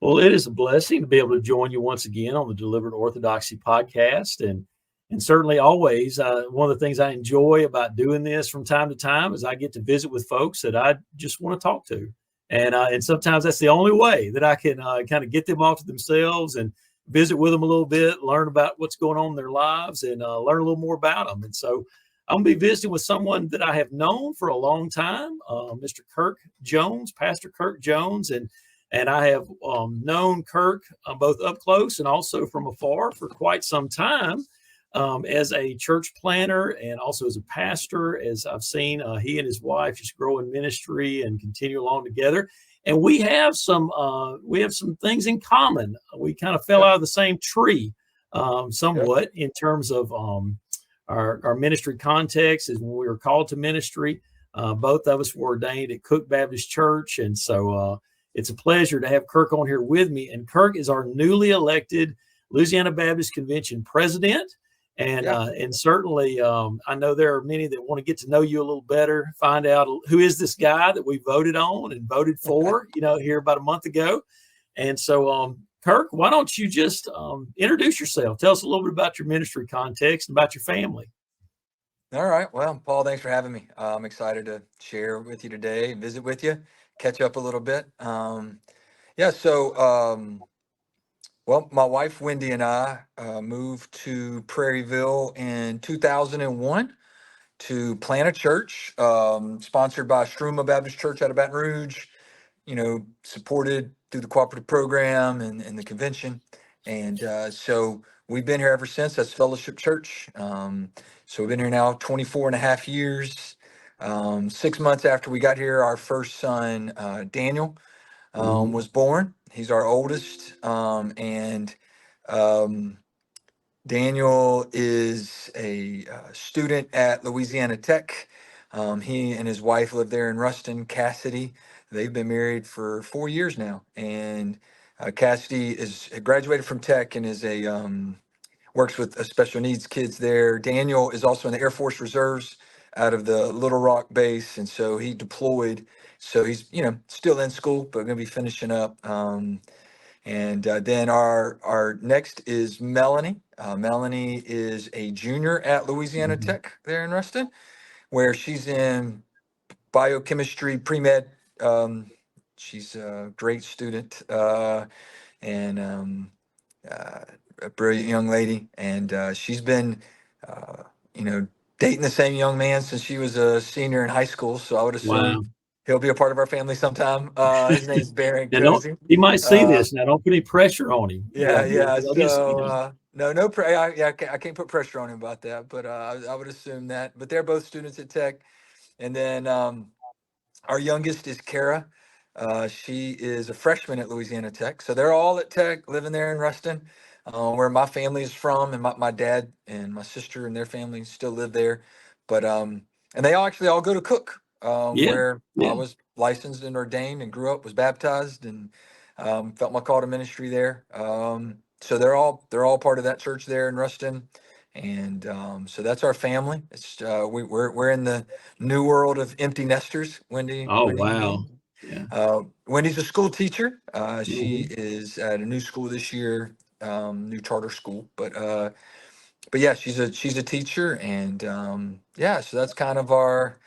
Well, it is a blessing to be able to join you once again on the Delivered Orthodoxy podcast. And certainly always, one of the things I enjoy about doing this from time to time is I get to visit with folks that I just want to talk to. And sometimes that's the only way that I can kind of get them off to themselves and visit with them a little bit, learn about what's going on in their lives, and learn a little more about them. And so I'm going to be visiting with someone that I have known for a long time, Mr. Kirk Jones, Pastor Kirk Jones. And I have known Kirk both up close and also from afar for quite some time. As a church planner and also as a pastor, as I've seen he and his wife just grow in ministry and continue along together. And we have some things in common. We kind of fell out of the same tree somewhat in terms of our ministry context is when we were called to ministry. Both of us were ordained at Cook Baptist Church. And so it's a pleasure to have Kirk on here with me. And Kirk is our newly elected Louisiana Baptist Convention president. And certainly, I know there are many that want to get to know you a little better, find out who is this guy that we voted on and voted for, here about a month ago. And so, Kirk, why don't you just introduce yourself? Tell us a little bit about your ministry context and about your family. All right. Well, Paul, thanks for having me. I'm excited to share with you today, visit with you, catch up a little bit. Well, my wife, Wendy, and I moved to Prairieville in 2001 to plant a church sponsored by Struma Baptist Church out of Baton Rouge, supported through the cooperative program and the convention. And so we've been here ever since. That's Fellowship Church. So we've been here now 24 and a half years. 6 months after we got here, our first son, Daniel, was born. He's our oldest, and Daniel is a student at Louisiana Tech. He and his wife live there in Ruston, Cassidy. They've been married for 4 years now, and Cassidy is graduated from Tech and is works with special needs kids there. Daniel is also in the Air Force Reserves out of the Little Rock base, and so he deployed. So he's, still in school, but going to be finishing up. And then our next is Melanie. Melanie is a junior at Louisiana Tech there in Ruston, where she's in biochemistry pre-med. She's a great student and a brilliant young lady. And she's been, dating the same young man since she was a senior in high school. So I would assume he'll be a part of our family sometime. His name's Barron Cozy. He might see this now. Don't put any pressure on him. So I can't put pressure on him about that, but I would assume that. But they're both students at Tech. And then our youngest is Kara. She is a freshman at Louisiana Tech. So they're all at Tech, living there in Ruston, where my family is from, and my dad and my sister and their family still live there. But and they all go to Cook. Where I was licensed and ordained and grew up, was baptized, and felt my call to ministry there. So they're all part of that church there in Ruston, and so that's our family. It's we're in the new world of empty nesters. Wendy. Oh, wow. Yeah. Wendy's a school teacher. She is at a new school this year, new charter school, but yeah, she's a teacher, and so that's kind of our.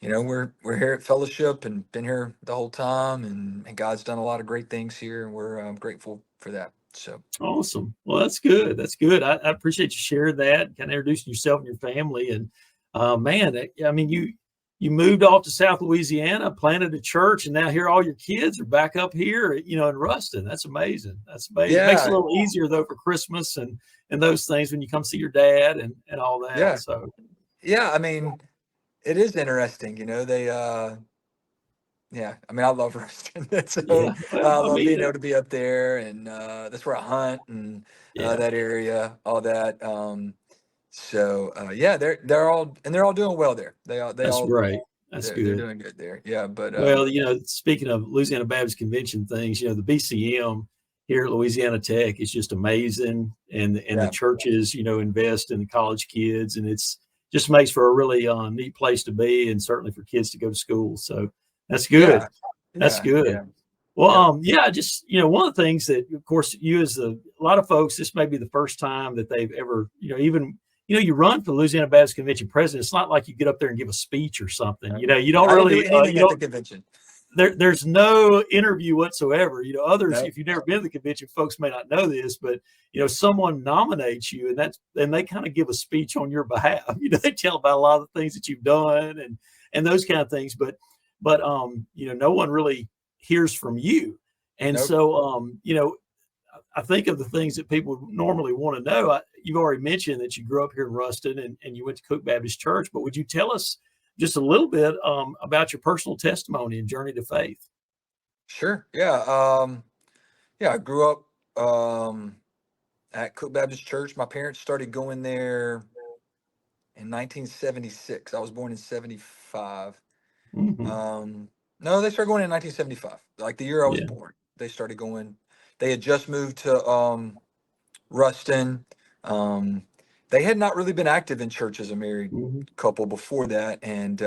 We're here at Fellowship and been here the whole time, and God's done a lot of great things here, and we're grateful for that. So awesome. Well, that's good. That's good. I appreciate you sharing that, kind of introducing yourself and your family. And you moved off to South Louisiana, planted a church, and now here all your kids are back up here, in Ruston. That's amazing. That's amazing. Yeah. It makes it a little easier though for Christmas and those things when you come see your dad and all that. Yeah. So yeah, it is interesting, they, I love Ruston. I love being able to be up there, and that's where I hunt and that area, all that. They're all doing well there. That's all great. That's good. They're doing good there. Yeah, but speaking of Louisiana Baptist Convention things, the BCM here at Louisiana Tech is just amazing, and the churches, invest in the college kids, and it's just makes for a really neat place to be, and certainly for kids to go to school. So that's good. That's good. Yeah. Well, Yep. yeah, just, one of the things that, of course, a lot of folks, this may be the first time that they've ever, even, you run for the Louisiana Baptist Convention president. It's not like you get up there and give a speech or something. You don't I didn't do really, anything you at the don't, convention. there's no interview whatsoever. Others, No. if you've never been to the convention, folks may not know this, but someone nominates you, and they kind of give a speech on your behalf. They tell about a lot of the things that you've done and those kind of things, but no one really hears from you. And Nope. so, I think of the things that people normally want to know. You've already mentioned that you grew up here in Ruston and you went to Cook Baptist Church, but would you tell us just a little bit about your personal testimony and journey to faith? Sure. Yeah. Yeah. I grew up at Cook Baptist Church. My parents started going there in 1976. I was born in 75. Hmm. Um, no, they started going in 1975, like the year I was Yeah. born. They started going. They had just moved to Ruston. Um, they had not really been active in church as a married Hmm. couple before that, and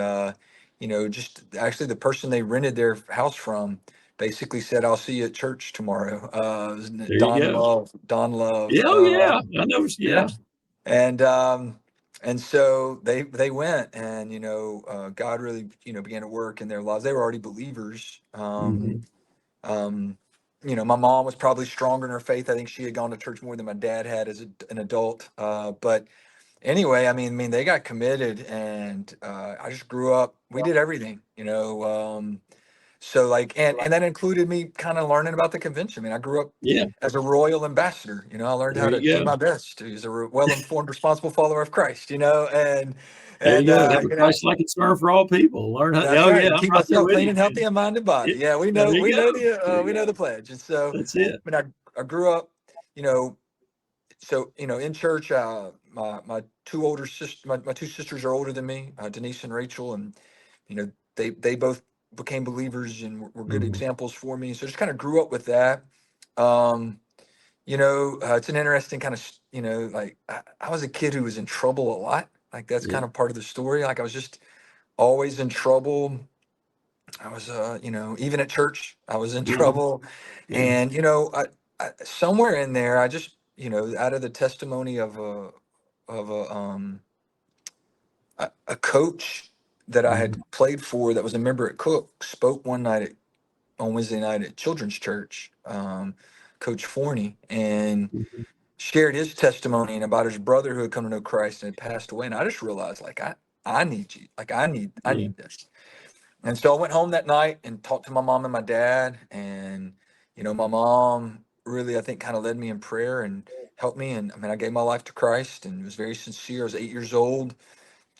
just actually the person they rented their house from basically said, "I'll see you at church tomorrow." There you go. Don Yeah. Love, Oh, yeah. I know. yeah, Yeah. and so they went, and God really began to work in their lives. They were already believers. Hmm. Um, my mom was probably stronger in her faith. I think she had gone to church more than my dad had as an adult. But anyway, I mean, they got committed, and I just grew up. We did everything, so like, and that included me kind of learning about the convention. I mean, I grew up Yeah. as a royal ambassador. I learned There how to you do go. my best to be a well-informed, responsible follower of Christ. And There you and go. Have a Christ-like concern for all people. Learn how. that's Oh, right. yeah. And I'm keep right there myself with clean you, and man. healthy and mind and body. Yeah. Yeah, we There know you we know go. There the you go. pledge. And so, That's it. I grew up, you know, in church. My two older sisters, my two sisters are older than me, Denise and Rachel, and they both became believers and were good Hmm. examples for me. So just kind of grew up with that. Um, it's an interesting kind of, like I was a kid who was in trouble a lot. Like that's Yeah. kind of part of the story. Like I was just always in trouble. I was, even at church, I was in Hmm. trouble. Yeah. And, somewhere in there, I just, out of the testimony of a coach that I Hmm. had played for that was a member at Cook, spoke one night on Wednesday night at Children's Church, Coach Forney, and Hmm. shared his testimony and about his brother who had come to know Christ and had passed away. And I just realized, like, I need you. Like, I Yeah. need this. And so I went home that night and talked to my mom and my dad. And, my mom really, I think, kind of led me in prayer and helped me. And I mean, I gave my life to Christ and it was very sincere. I was 8 years old.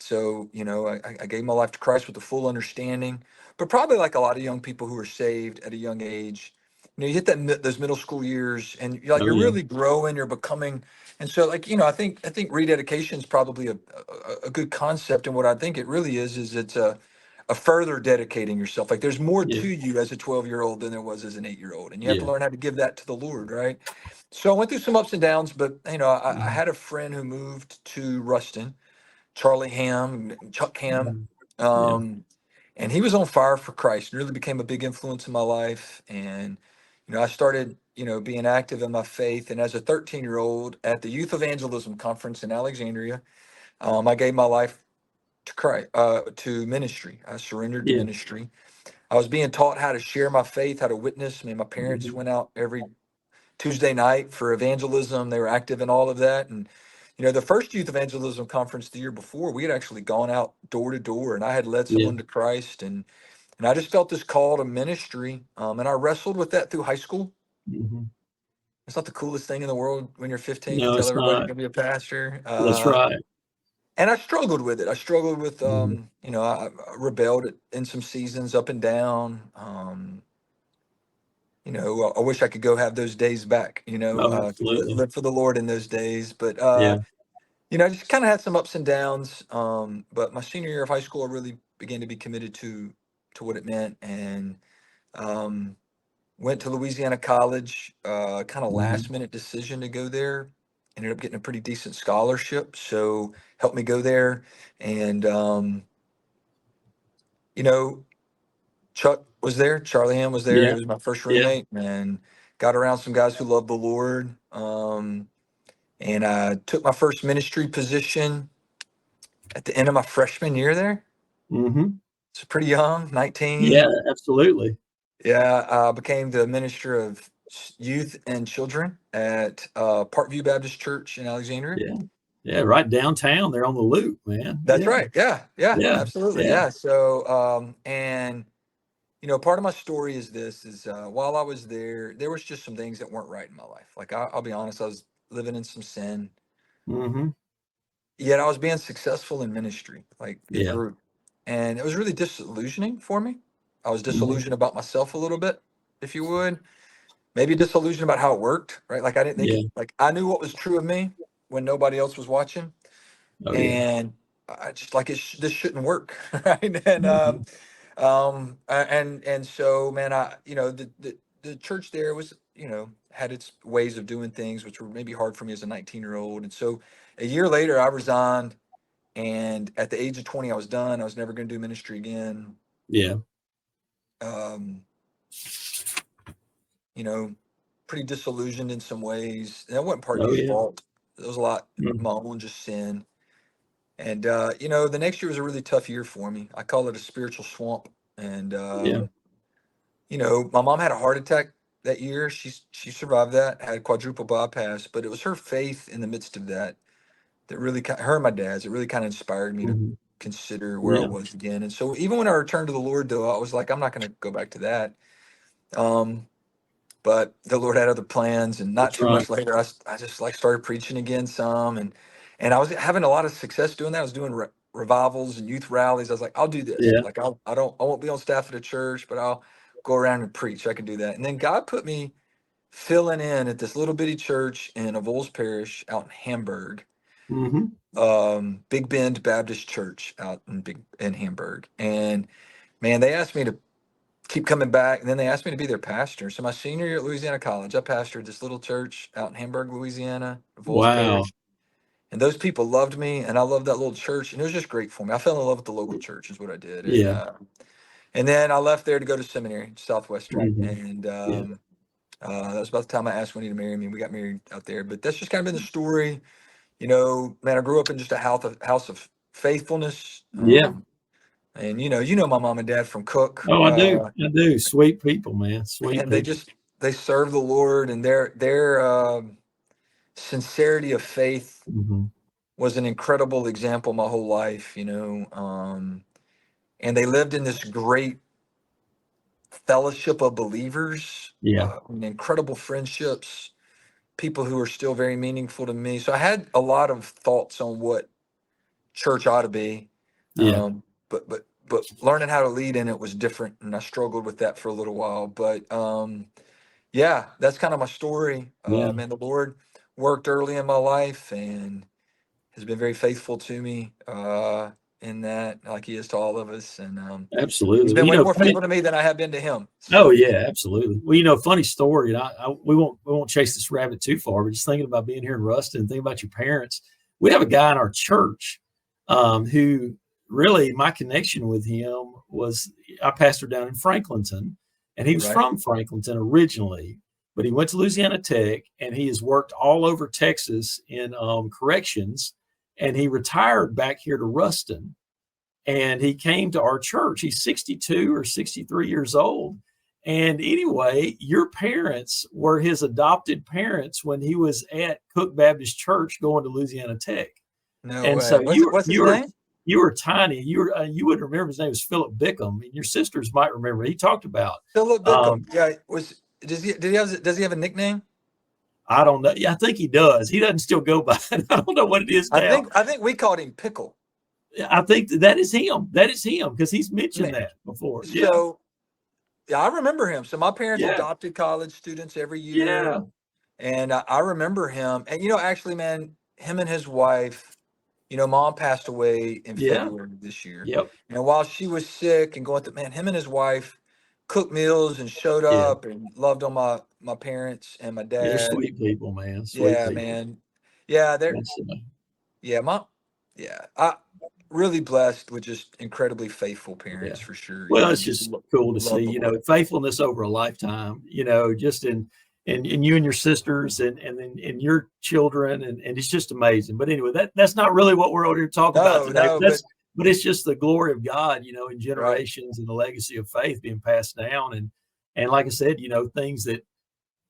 So, I gave my life to Christ with a full understanding. But probably like a lot of young people who are saved at a young age, you hit those middle school years and Oh, you're yeah. really growing, you're becoming. And so like, I think rededication is probably a good concept. And what I think it really is it's a further dedicating yourself. Like there's more Yeah. to you as a 12-year-old than there was as an 8-year-old. And you have to Yeah. learn how to give that to the Lord, right? So I went through some ups and downs, but I Hmm. had a friend who moved to Ruston, Charlie Ham, Chuck Ham, Hmm. Yeah. um, and he was on fire for Christ and really became a big influence in my life. And I started being active in my faith. And as a 13-year-old at the Youth Evangelism Conference in Alexandria, I gave my life to Christ, to ministry. I surrendered to Yeah. ministry. I was being taught how to share my faith, how to witness. I mean, my parents Hmm. went out every Tuesday night for evangelism. They were active in all of that. And, the first youth evangelism conference the year before, we had actually gone out door to door and I had led Yeah. someone to Christ. And I just felt this call to ministry. And I wrestled with that through high school. Hmm. It's not the coolest thing in the world when you're 15 to No, tell it's everybody you're not. going to be a pastor. That's right. And I struggled with it. I struggled with, Hmm. I rebelled in some seasons up and down. I wish I could go have those days back, Oh, to absolutely. live for the Lord in those days. But, Yeah. I just kind of had some ups and downs. But my senior year of high school, I really began to be committed to what it meant, and um, went to Louisiana College. Kind of Hmm. last minute decision to go there. Ended up getting a pretty decent scholarship, so helped me go there. And you know, Chuck was there. Charlie Ham was there. He Yeah. was my first Yeah. roommate, and got around some guys who loved the Lord. And I took my first ministry position at the end of my freshman year there. Mm-hmm. So pretty young, Yeah, 19. absolutely. Yeah, I became the minister of youth and children at Parkview Baptist Church in Alexandria. Yeah. Yeah. Right downtown there on the loop, man. That's Yeah. right. Yeah, yeah, Yeah. absolutely. Yeah. Yeah. So, and part of my story is this: is while I was there, there was just some things that weren't right in my life. Like I'll be honest, I was living in some sin. Mm-hmm. Yet I was being successful in ministry. Like it Yeah. grew, and it was really disillusioning for me. I was Mm-hmm. disillusioned about myself a little bit, if you would. Maybe disillusioned about how it worked, right? Like I didn't think Yeah. it, like I knew what was true of me when nobody else was watching, Oh, yeah. and I just like this shouldn't work, right? And Mm-hmm. and so, man, the church there was, had its ways of doing things which were maybe hard for me as a 19-year-old. And so a year later I resigned, and at the age of 20 I was done. I was never going to do ministry again. Yeah. um you know Pretty disillusioned in some ways. And that wasn't Oh, partly his yeah. fault. It was a lot Mm-hmm. my own just sin. And the next year was a really tough year for me. I call it a spiritual swamp. And Yeah. my mom had a heart attack that year. She survived that, had quadruple bypass, but it was her faith in the midst of that that really her and my dad's, it really kind of inspired me to Mm-hmm. consider where I Yeah. was again. And so even when I returned to the Lord, though, I was like, I'm not going to go back to that. Um, but the Lord had other plans, and not That's too right. much later, I just like started preaching again some, and I was having a lot of success doing that. I was doing revivals and youth rallies. I was like, I'll do this. Yeah. Like I won't be on staff at a church, but I'll go around and preach. I can do that. And then God put me filling in at this little bitty church in Avoyelles Parish out in Hamburg, Mm-hmm. Big Bend Baptist Church out in Hamburg. And man, they asked me to keep coming back. And then they asked me to be their pastor. So my senior year at Louisiana College, I pastored this little church out in Hamburg, Louisiana, Vols Wow. Parish. And those people loved me, and I loved that little church, and it was just great for me. I fell in love with the local church, is what I did. Yeah. And then I left there to go to seminary, Southwestern, Mm-hmm. and Yeah. that was about the time I asked Winnie to marry me. We got married out there, but that's just kind of been the story. Man, I grew up in just a house of faithfulness. Yeah. And my mom and dad from Cook. Oh, I do. I do. Sweet people, man. Sweet And they people. just they serve the Lord, and their sincerity of faith Mm-hmm. was an incredible example my whole life. And they lived in this great fellowship of believers, Yeah. incredible friendships, people who are still very meaningful to me. So I had a lot of thoughts on what church ought to be, Yeah. but learning how to lead in it was different, and I struggled with that for a little while. But yeah, that's kind of my story. Yeah. And the Lord worked early in my life and has been very faithful to me in that, like He is to all of us. And He's Absolutely. Well, been way more faithful to me than I have been to Him. oh So, yeah, absolutely. Well, funny story, and we won't chase this rabbit too far, but just thinking about being here in Ruston and thinking about your parents. We have a guy in our church who really my connection with him was I pastored down in Franklinton, and he was right. from Franklinton originally, but he went to Louisiana Tech, and he has worked all over Texas in corrections, and he retired back here to Ruston, and he came to our church. He's 62 or 63 years old. And anyway, your parents were his adopted parents when he was at Cook Baptist Church going to Louisiana Tech. No And way. so you were What's his name? you were tiny. You wouldn't remember his name was Philip Bickham, and your sisters might remember. He talked about Philip Bickham. um, Yeah. Does he have a nickname? I don't know. Yeah, I think he does. He doesn't still go by it. I don't know what it is I now. think I think we called him Pickle. I think that is him. That is him because he's mentioned Man. that before. Yeah, So yeah, I remember him. So my parents yeah, adopted college students every year. yeah, And I remember him. And, actually, man, him and his wife, mom passed away in yeah. February of this year. Yep. And while she was sick and going through, man, him and his wife cooked meals and showed Yeah. up and loved on my parents and my Yeah, they're dad. sweet people, man. Sweet Yeah, people. man. Yeah, they're, That's yeah, mom. Yeah. really blessed with just incredibly faithful Yeah. parents for sure. Well, it's Just just cool to see, love the Lord. faithfulness over a lifetime, just in you and your sisters and your children. And it's just amazing. But anyway, that's not really what we're out here to talk about No, today. no, but But it's just the glory of God, in right. generations and the legacy of faith being passed down. And like I said, things that,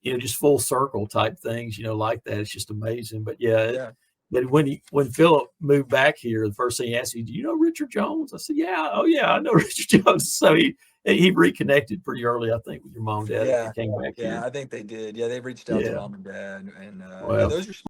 just full circle type things, like that. It's just amazing. But yeah, Yeah. but when Philip moved back here, the first thing he asked me, "Do you know Richard Jones?" I said, "Yeah, oh yeah, I know Richard Jones." So he reconnected pretty early, I think, with your mom and dad. They Yeah. came back Yeah. here. I think they did. Yeah. They reached out to Yeah. mom and dad, and yeah, Well, those are